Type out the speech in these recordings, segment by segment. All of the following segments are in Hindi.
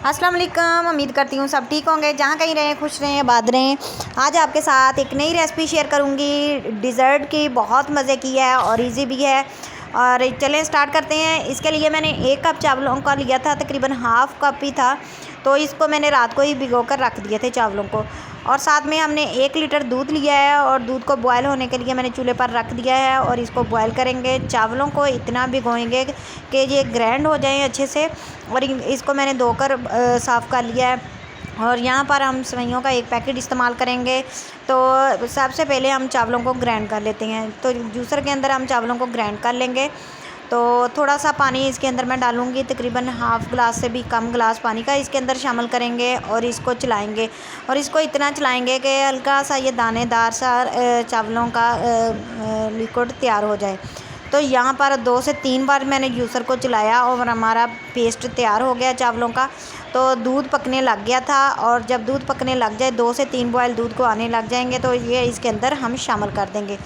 अस्सलाम वालेकुम। उम्मीद करती हूँ सब ठीक होंगे, जहाँ कहीं रहें खुश रहें आबाद रहें। आज आपके साथ एक नई रेसिपी शेयर करूँगी डिज़र्ट की। बहुत मज़े की है और इजी भी है। और चलें स्टार्ट करते हैं। इसके लिए मैंने 1 कप चावलों का लिया था, तकरीबन हाफ़ कप ही था, तो इसको मैंने रात को ही भिगो कर रख दिए थे चावलों को। और साथ में हमने 1 लीटर दूध लिया है और दूध को बॉयल होने के लिए मैंने चूल्हे पर रख दिया है और इसको बॉयल करेंगे। चावलों को इतना भिगोएंगे कि ये ग्रैंड हो जाएं अच्छे से। और इसको मैंने धोकर साफ़ कर लिया है। और यहाँ पर हम सेवइयों का 1 पैकेट इस्तेमाल करेंगे। तो सबसे पहले हम चावलों को ग्राइंड कर लेते हैं। तो जूसर के अंदर हम चावलों को ग्राइंड कर लेंगे। तो थोड़ा सा पानी इसके अंदर मैं डालूँगी, तकरीबन हाफ़ गिलास से भी कम गिलास पानी का इसके अंदर शामिल करेंगे और इसको चलाएंगे। और इसको इतना चलाएंगे कि हल्का सा ये दानेदार सा चावलों का लिक्विड तैयार हो जाए। तो यहाँ पर 2 से 3 बार मैंने जूसर को चलाया और हमारा पेस्ट तैयार हो गया चावलों का। तो दूध पकने लग गया था और जब दूध पकने लग जाए, 2 से 3 बॉयल दूध को आने लग जाएंगे, तो ये इसके अंदर हम शामिल कर देंगे।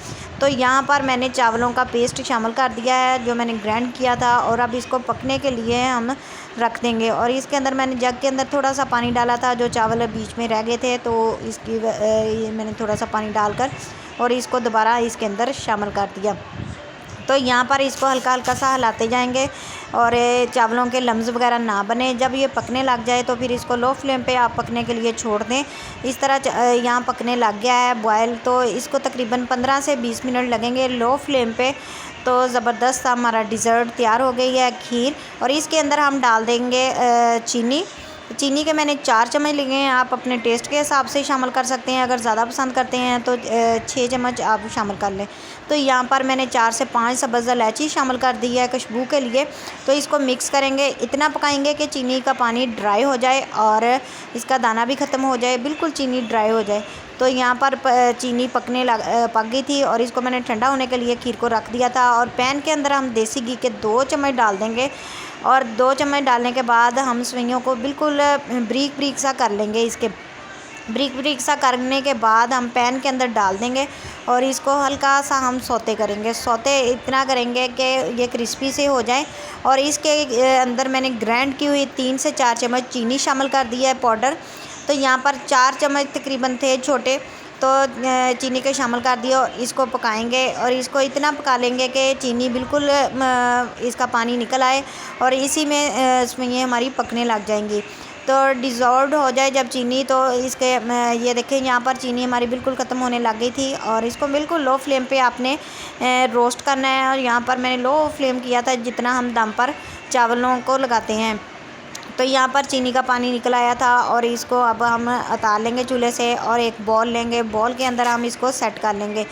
तो यहाँ पर मैंने चावलों का पेस्ट शामिल कर दिया है जो मैंने ग्राइंड किया था। और अब इसको पकने के लिए हम रख देंगे। और इसके अंदर मैंने जग के अंदर थोड़ा सा पानी डाला था, जो चावल बीच में रह गए थे, तो इसकी मैंने थोड़ा सा पानी डालकर और इसको दोबारा इसके अंदर शामिल कर दिया। तो यहाँ पर इसको हल्का हल्का सा हिलाते जाएंगे और चावलों के लम्स वगैरह ना बने। जब ये पकने लग जाए तो फिर इसको लो फ्लेम पे आप पकने के लिए छोड़ दें। इस तरह यहाँ पकने लग गया है बॉयल, तो इसको तकरीबन 15 से 20 मिनट लगेंगे लो फ्लेम पे। तो ज़बरदस्त हमारा डिज़र्ट तैयार हो गई है, खीर। और इसके अंदर हम डाल देंगे चीनी के मैंने 4 चम्मच लिए हैं। आप अपने टेस्ट के हिसाब से शामिल कर सकते हैं। अगर ज़्यादा पसंद करते हैं तो 6 चम्मच आप शामिल कर लें। तो यहाँ पर मैंने 4 से 5 सब्ज़ इलायची शामिल कर दी है खुशबू के लिए। तो इसको मिक्स करेंगे, इतना पकाएंगे कि चीनी का पानी ड्राई हो जाए और इसका दाना भी ख़त्म हो जाए, बिल्कुल चीनी ड्राई हो जाए। तो यहाँ पर चीनी पक गई थी और इसको मैंने ठंडा होने के लिए खीर को रख दिया था। और पैन के अंदर हम देसी घी के 2 चम्मच डाल देंगे। और 2 चम्मच डालने के बाद हम सेवइयों को बिल्कुल ब्रीक ब्रीक सा कर लेंगे। इसके ब्रीक ब्रीक सा करने के बाद हम पैन के अंदर डाल देंगे और इसको हल्का सा हम सौते करेंगे। सौते इतना करेंगे कि ये क्रिस्पी से हो जाए। और इसके अंदर मैंने ग्राइंड की हुई 3 से 4 चम्मच चीनी शामिल कर दिया है पाउडर। तो यहाँ पर 4 चम्मच तकरीबन थे छोटे, तो चीनी के शामिल कर दिए और इसको पकाएंगे। और इसको इतना पका लेंगे कि चीनी बिल्कुल इसका पानी निकल आए और इसी में इसमें ये हमारी पकने लग जाएंगी। तो डिज़ोल्व हो जाए जब चीनी, तो इसके ये देखें यहाँ पर चीनी हमारी बिल्कुल ख़त्म होने लग गई थी। और इसको बिल्कुल लो फ्लेम पे आपने रोस्ट करना है। और यहाँ पर मैंने लो फ्लेम किया था जितना हम दम पर चावलों को लगाते हैं। तो यहाँ पर चीनी का पानी निकल आया था और इसको अब हम उतार लेंगे चूल्हे से और एक बॉल लेंगे। बॉल के अंदर हम इसको सेट कर लेंगे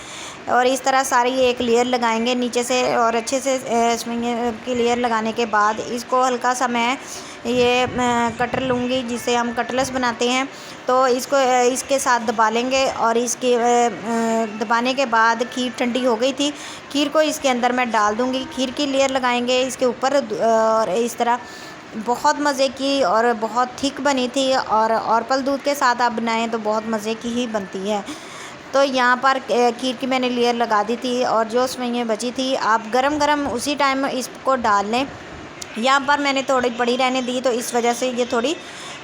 और इस तरह सारी एक लेयर लगाएंगे नीचे से। और अच्छे से इसमें की लेयर लगाने के बाद इसको हल्का सा मैं ये कटर लूँगी जिसे हम कटलेस बनाते हैं। तो इसको इसके साथ दबा लेंगे और इसके दबाने के बाद खीर ठंडी हो गई थी। खीर को इसके अंदर मैं डाल दूँगी, खीर की लेयर लगाएंगे इसके ऊपर। और इस तरह बहुत मज़े की और बहुत थिक बनी थी। और पल दूध के साथ आप बनाएं तो बहुत मज़े की ही बनती है। तो यहाँ पर खीर की मैंने लेयर लगा दी थी और जो उसमें बची थी आप गरम गरम उसी टाइम इसको डाल लें। यहाँ पर मैंने थोड़ी बड़ी रहने दी, तो इस वजह से ये थोड़ी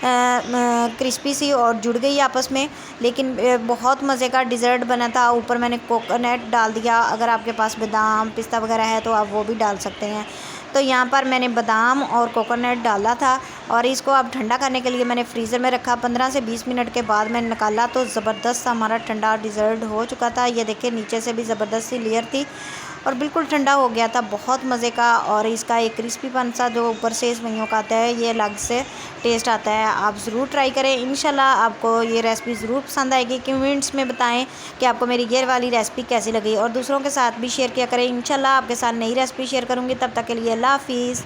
क्रिस्पी सी और जुड़ गई आपस में। लेकिन बहुत मज़े का डिज़र्ट बना था। ऊपर मैंने कोकोनट डाल दिया। अगर आपके पास बादाम पिस्ता वगैरह है तो आप वो भी डाल सकते हैं। तो यहाँ पर मैंने बादाम और कोकोनट डाला था और इसको अब ठंडा करने के लिए मैंने फ्रीज़र में रखा। 15 से 20 मिनट के बाद मैंने निकाला तो ज़बरदस्त हमारा ठंडा डिज़र्ट हो चुका था। ये देखिए नीचे से भी ज़बरदस्त सी लेयर थी और बिल्कुल ठंडा हो गया था, बहुत मज़े का। और इसका एक क्रिस्पीपन सा जो ऊपर से सेवइयों का आता है, ये अलग से टेस्ट आता है। आप ज़रूर ट्राई करें, इंशाल्लाह आपको ये रेसिपी ज़रूर पसंद आएगी। कमेंट्स में बताएं कि आपको मेरी ये वाली रेसिपी कैसी लगी और दूसरों के साथ भी शेयर किया करें। इंशाल्लाह आपके साथ नई रेसिपी शेयर करूँगी। तब तक के लिए अल्लाह हाफ़िज़।